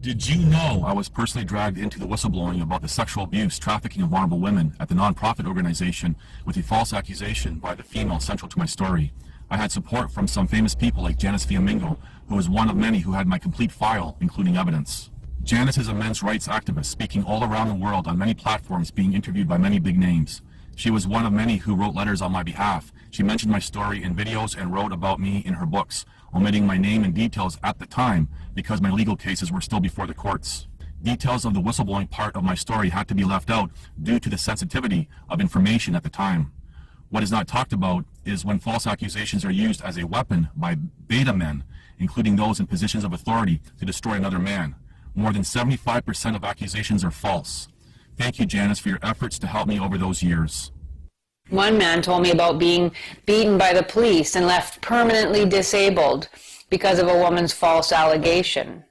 Did you know I was personally dragged into the whistleblowing about the sexual abuse, trafficking of vulnerable women at the nonprofit organization with a false accusation by the female central to my story? I had support from some famous people like Janice Fiamingo, who was one of many who had my complete file, including evidence. Janice is a men's rights activist, speaking all around the world on many platforms, being interviewed by many big names. She was one of many who wrote letters on my behalf. She mentioned my story in videos and wrote about me in her books, omitting my name and details at the time because my legal cases were still before the courts. Details of the whistleblowing part of my story had to be left out due to the sensitivity of information at the time. What is not talked about is when false accusations are used as a weapon by beta men, including those in positions of authority, to destroy another man. More than 75% of accusations are false. Thank you, Janice, for your efforts to help me over those years. One man told me about being beaten by the police and left permanently disabled because of a woman's false allegation.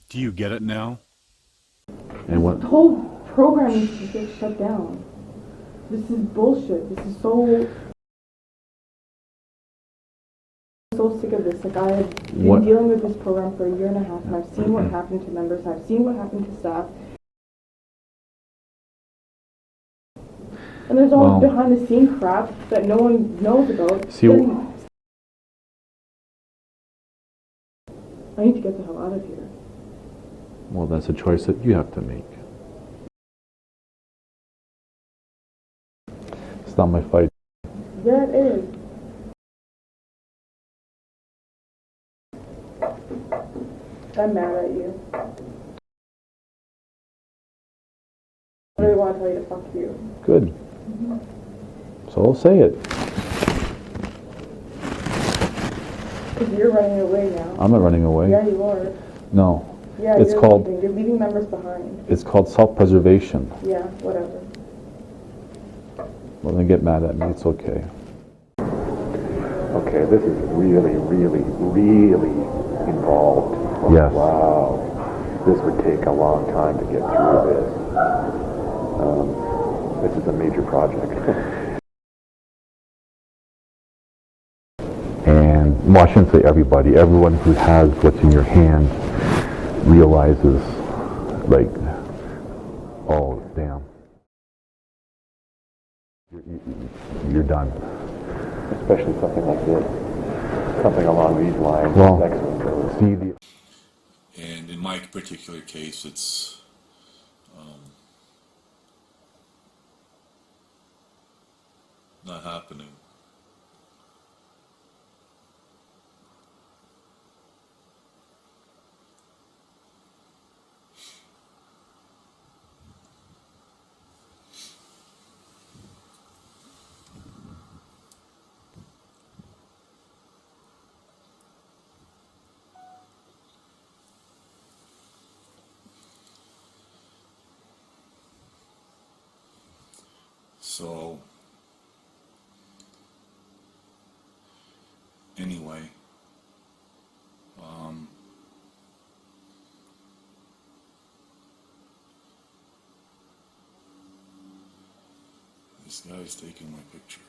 Do you get it now? And what? The whole program needs to get shut down. This is bullshit. This is so sick of this. Like, I've been dealing with this program for a year and a half, and I've seen what happened to members. I've seen what happened to staff. And there's all behind the scene crap that no one knows about. See, I need to get the hell out of here. well, that's a choice that you have to make. It's not my fight. Yeah, it is. I'm mad at you. I really want to tell you to fuck you. Good. So I'll say it. Because you're running away now. I'm not running away. Yeah, you are. No. Yeah, It's called. You're leaving members behind. It's called self-preservation. Yeah, whatever. Well, then get mad at me. It's okay. Okay, this is really, really, really involved. Yes. Wow. This would take a long time to get through this. This is a major project. And well, I shouldn't say everybody. Everyone who has what's in your hand realizes, like, oh, damn. You're done. Especially something like this. Something along these lines. Well, Excellent. see the. And in my particular case, it's not happening. So, anyway, this guy's taking my picture.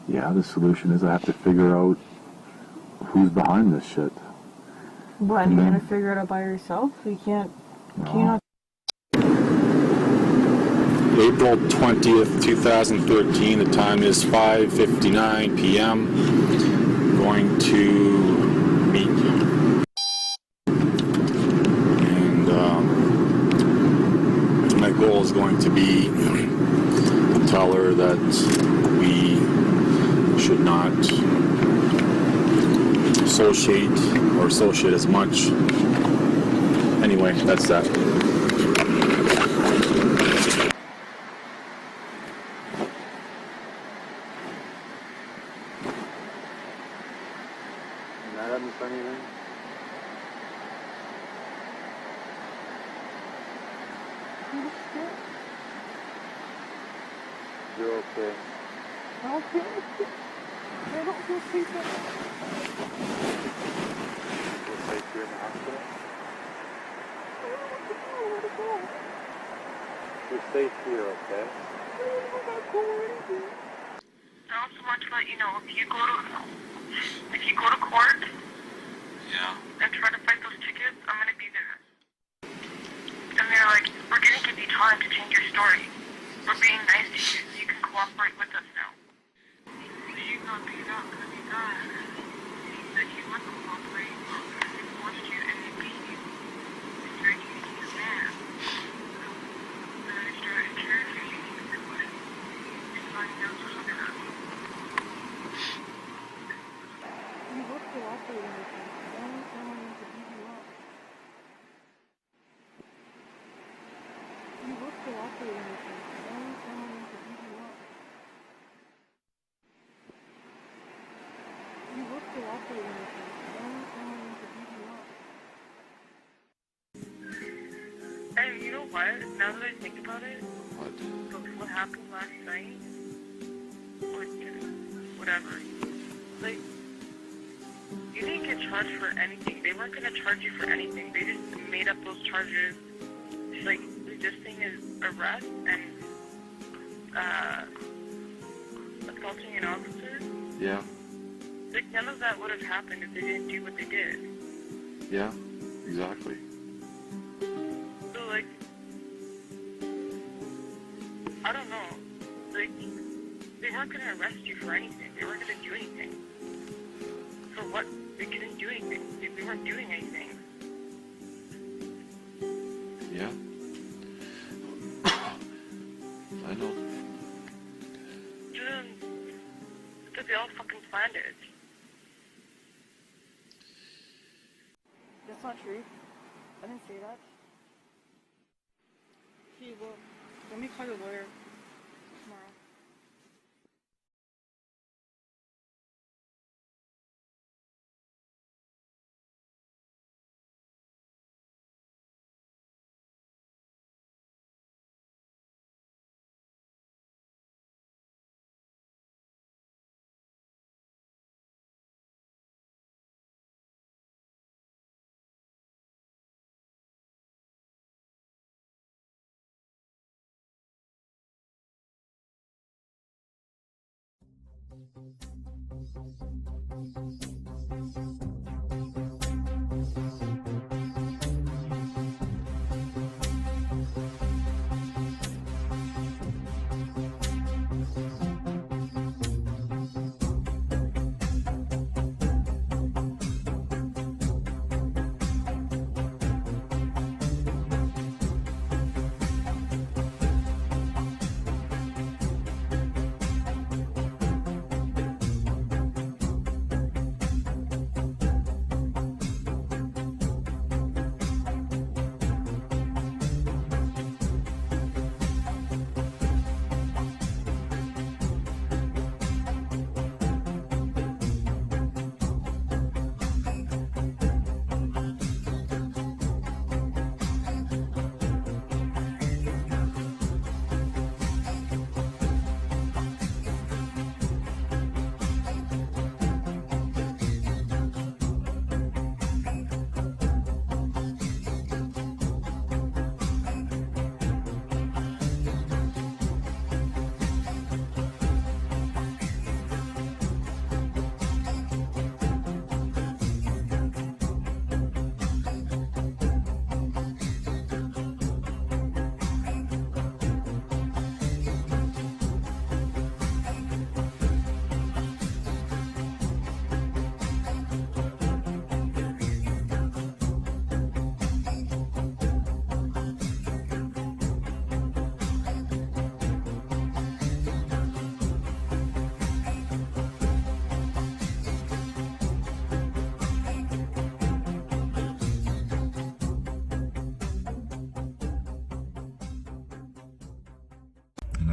Yeah, the solution is I have to figure out who's behind this shit. What, you're going to figure it out by yourself? You can't, No. can you not? April 20th, 2013. The time is 5:59 p.m. Going to meet and my goal is going to be to tell her that we should not associate as much. Anyway, that's that. You're okay. Okay. I don't feel safe at all. Feel safe here in the hospital? You're safe here, okay? I also want to let you know if you go to court, and try to fight those tickets, I'm gonna be there. And they're like, we're gonna give you time to change your story. We're being nice to you, so you can cooperate with us now. She's not gonna be done. He said he would cooperate, and he forced you and he beat you. And you're using his man. And then I started interrogating you and finding out something about me. You look cooperating with me. I don't want him to beat you up. You look cooperating with me. I don't want him to beat you up. You look cooperating with me. I don't want him to beat you up. And you know what? Now that I think about it, what happened last night, or whatever, like, you didn't get charged for anything. They weren't going to charge you for anything. They just made up those charges. Like, this thing is arrest and assaulting an officer. Yeah, Like, none of that would have happened if they didn't do what they did. yeah, exactly. So, like, I don't know. Like, they weren't going to arrest you for anything. They weren't going to do anything. For what? They didn't do anything. They weren't doing anything. Yeah. I know. Because they all fucking planned it. That's not true. I didn't say that. Hey, well, let me call your lawyer tomorrow.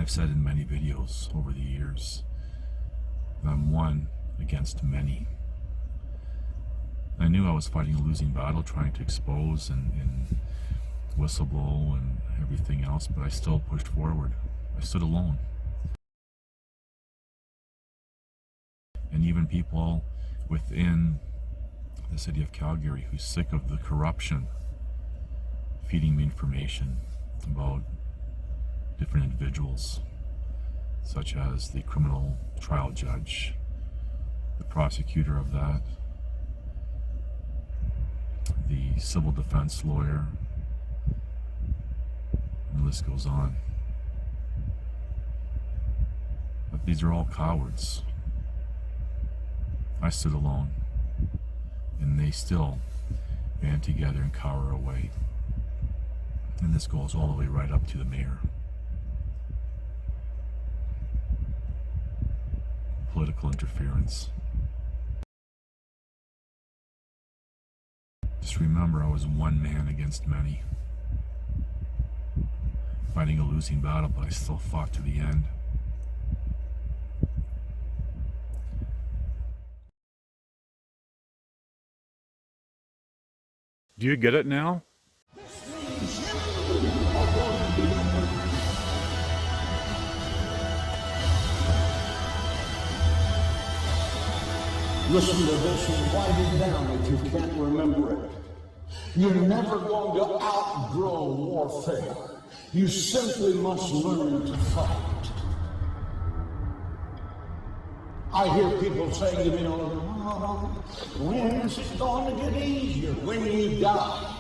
I've said in many videos over the years, I'm one against many. I knew I was fighting a losing battle trying to expose and whistleblow and everything else, but I still pushed forward. I stood alone. And even people within the city of Calgary who's sick of the corruption feeding me information about different individuals, such as the criminal trial judge, the prosecutor of that, the civil defense lawyer, and the list goes on. But these are all cowards. I stood alone, and they still band together and cower away. And this goes all the way right up to the mayor. Political interference. Just remember, I was one man against many. Fighting a losing battle, but I still fought to the end. Do you get it now? Listen to this and write it down if you can't remember it. You're never going to outgrow warfare. You simply must learn to fight. I hear people saying to me, oh, when is it going to get easier? When you die.